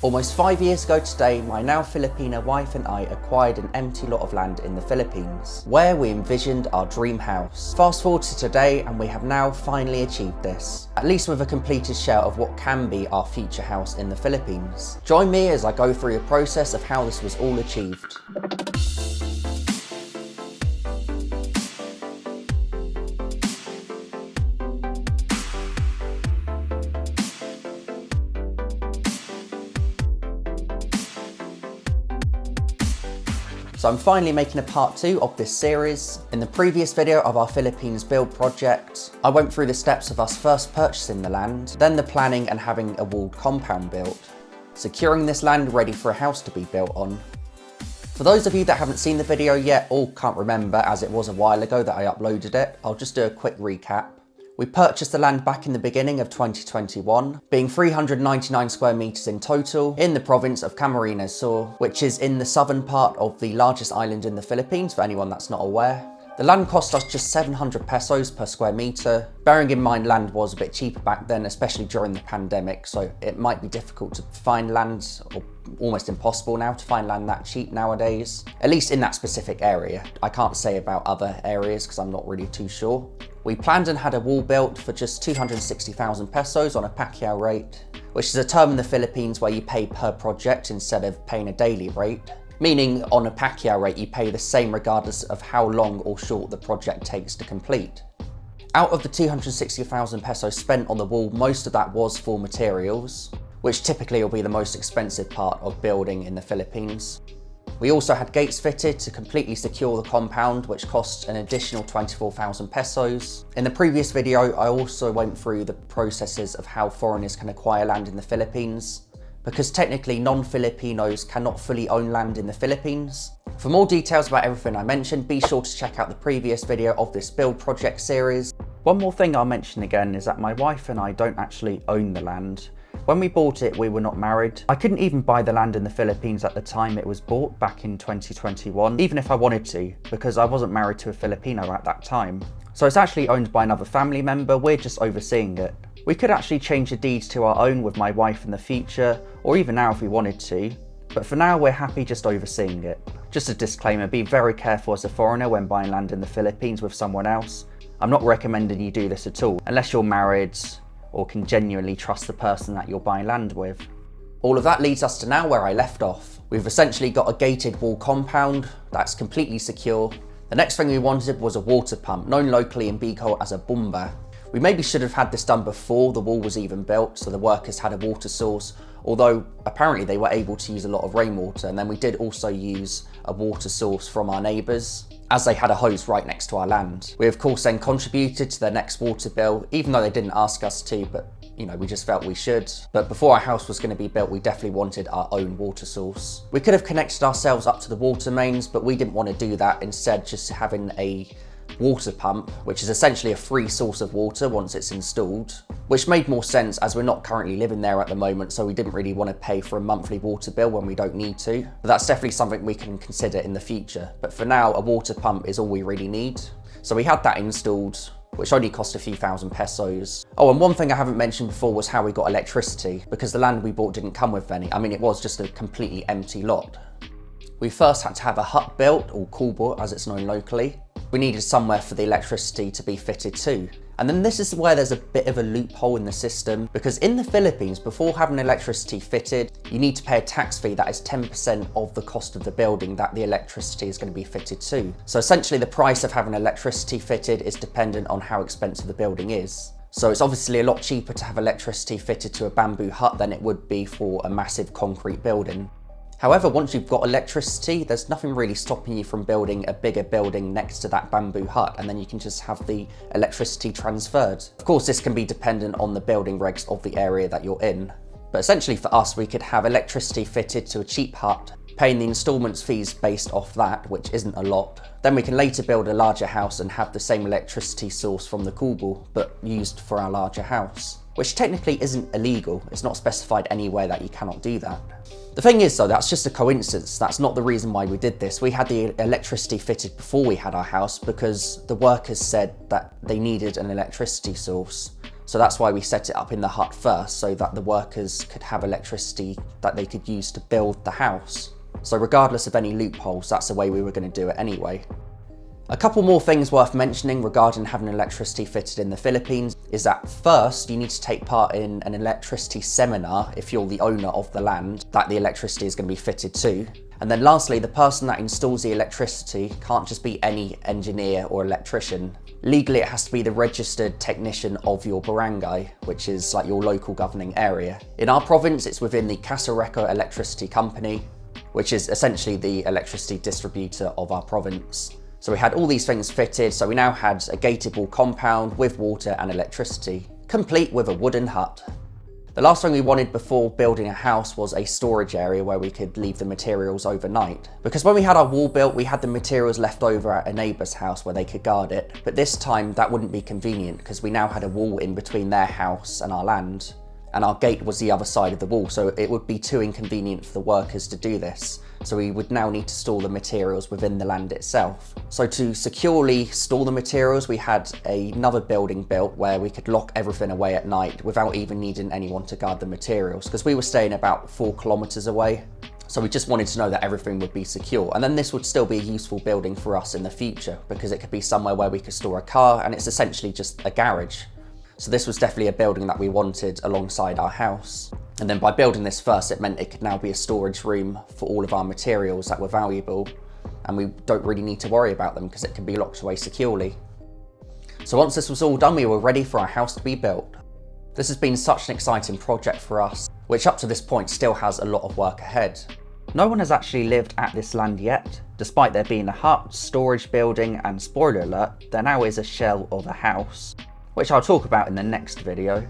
Almost 5 years ago today, my now Filipino wife and I acquired an empty lot of land in the Philippines, where we envisioned our dream house. Fast forward to today and we have now finally achieved this, at least with a completed shell of what can be our future house in the Philippines. Join me as I go through the process of how this was all achieved. So I'm finally making a part 2 of this series. In the previous video of our Philippines build project, I went through the steps of us first purchasing the land, then the planning and having a walled compound built, securing this land ready for a house to be built on. For those of you that haven't seen the video yet or can't remember as it was a while ago that I uploaded it, I'll just do a quick recap. We purchased the land back in the beginning of 2021, being 399 square meters in total in the province of Camarines Sur, which is in the southern part of the largest island in the Philippines, for anyone that's not aware. The land cost us just 700 pesos per square meter. Bearing in mind land was a bit cheaper back then, especially during the pandemic, so it might be difficult to find land, or almost impossible now to find land that cheap nowadays, at least in that specific area. I can't say about other areas because I'm not really too sure. We planned and had a wall built for just 260,000 pesos on a pacquiao rate, which is a term in the Philippines where you pay per project instead of paying a daily rate. Meaning on a pacquiao rate you pay the same regardless of how long or short the project takes to complete. Out of the 260,000 pesos spent on the wall, most of that was for materials, which typically will be the most expensive part of building in the Philippines. We also had gates fitted to completely secure the compound, which cost an additional 24,000 pesos. In the previous video, I also went through the processes of how foreigners can acquire land in the Philippines, because technically non-Filipinos cannot fully own land in the Philippines. For more details about everything I mentioned, be sure to check out the previous video of this build project series. One more thing I'll mention again is that my wife and I don't actually own the land. When we bought it, we were not married. I couldn't even buy the land in the Philippines at the time it was bought back in 2021, even if I wanted to, because I wasn't married to a Filipino at that time. So it's actually owned by another family member, we're just overseeing it. We could actually change the deeds to our own with my wife in the future, or even now if we wanted to, but for now we're happy just overseeing it. Just a disclaimer, be very careful as a foreigner when buying land in the Philippines with someone else. I'm not recommending you do this at all, unless you're married or can genuinely trust the person that you're buying land with. All of that leads us to now where I left off. We've essentially got a gated wall compound that's completely secure. The next thing we wanted was a water pump, known locally in Bicol as a bomba. We maybe should have had this done before the wall was even built, so the workers had a water source, although apparently they were able to use a lot of rainwater, and then we did also use a water source from our neighbours, as they had a hose right next to our land. We of course then contributed to their next water bill, even though they didn't ask us to, but you know, we just felt we should. But before our house was going to be built, we definitely wanted our own water source. We could have connected ourselves up to the water mains, but we didn't want to do that. Instead, just having a water pump, which is essentially a free source of water once it's installed, which made more sense as we're not currently living there at the moment, so we didn't really want to pay for a monthly water bill when we don't need to. But that's definitely something we can consider in the future. But for now, a water pump is all we really need. So we had that installed, which only cost a few thousand pesos. Oh, and one thing I haven't mentioned before was how we got electricity, because the land we bought didn't come with any. I mean, it was just a completely empty lot. We first had to have a hut built, or kubo as it's known locally. We needed somewhere for the electricity to be fitted to. And then this is where there's a bit of a loophole in the system, because in the Philippines, before having electricity fitted, you need to pay a tax fee that is 10% of the cost of the building that the electricity is going to be fitted to. So essentially the price of having electricity fitted is dependent on how expensive the building is. So it's obviously a lot cheaper to have electricity fitted to a bamboo hut than it would be for a massive concrete building. However, once you've got electricity, there's nothing really stopping you from building a bigger building next to that bamboo hut, and then you can just have the electricity transferred. Of course, this can be dependent on the building regs of the area that you're in. But essentially for us, we could have electricity fitted to a cheap hut, paying the installments fees based off that, which isn't a lot. Then we can later build a larger house and have the same electricity source from the kubo, but used for our larger house, which technically isn't illegal. It's not specified anywhere that you cannot do that. The thing is though, that's just a coincidence. That's not the reason why we did this. We had the electricity fitted before we had our house because the workers said that they needed an electricity source. So that's why we set it up in the hut first, so that the workers could have electricity that they could use to build the house. So regardless of any loopholes, that's the way we were going to do it anyway. A couple more things worth mentioning regarding having electricity fitted in the Philippines is that first you need to take part in an electricity seminar if you're the owner of the land that the electricity is going to be fitted to. And then lastly, the person that installs the electricity can't just be any engineer or electrician. Legally, it has to be the registered technician of your barangay, which is like your local governing area. In our province, it's within the Camarines Electricity Company, which is essentially the electricity distributor of our province. So we had all these things fitted, so we now had a gated wall compound with water and electricity, complete with a wooden hut. The last thing we wanted before building a house was a storage area where we could leave the materials overnight. Because when we had our wall built, we had the materials left over at a neighbour's house where they could guard it. But this time that wouldn't be convenient because we now had a wall in between their house and our land. And our gate was the other side of the wall, so it would be too inconvenient for the workers to do this. So we would now need to store the materials within the land itself. So to securely store the materials, we had another building built where we could lock everything away at night without even needing anyone to guard the materials, because we were staying about 4 kilometers away. So we just wanted to know that everything would be secure. And then this would still be a useful building for us in the future, because it could be somewhere where we could store a car, and it's essentially just a garage. So this was definitely a building that we wanted alongside our house. And then by building this first, it meant it could now be a storage room for all of our materials that were valuable, and we don't really need to worry about them because it can be locked away securely. So once this was all done, we were ready for our house to be built. This has been such an exciting project for us, which up to this point still has a lot of work ahead. No one has actually lived at this land yet. Despite there being a hut, storage building, and spoiler alert, there now is a shell of a house, which I'll talk about in the next video.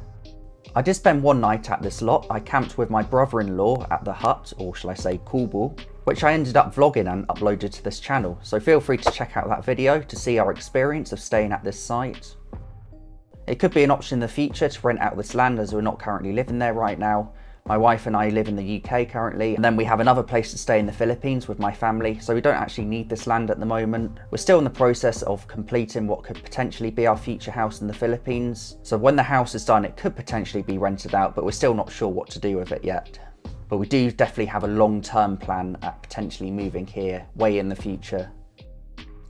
I did spend one night at this lot. I camped with my brother-in-law at the hut, or shall I say kubo, which I ended up vlogging and uploaded to this channel, so feel free to check out that video to see our experience of staying at this site. It could be an option in the future to rent out this land, as we're not currently living there right now. My wife and I live in the UK currently, and then we have another place to stay in the Philippines with my family, so we don't actually need this land at the moment. We're still in the process of completing what could potentially be our future house in the Philippines. So when the house is done, it could potentially be rented out, but we're still not sure what to do with it yet. But we do definitely have a long-term plan at potentially moving here way in the future.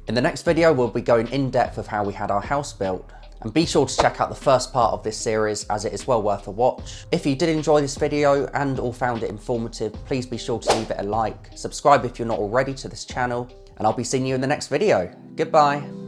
In the next video, we'll be going in depth of how we had our house built. And be sure to check out the first part of this series, as it is well worth a watch. If you did enjoy this video and or found it informative, please be sure to leave it a like, subscribe if you're not already to this channel, and I'll be seeing you in the next video. Goodbye.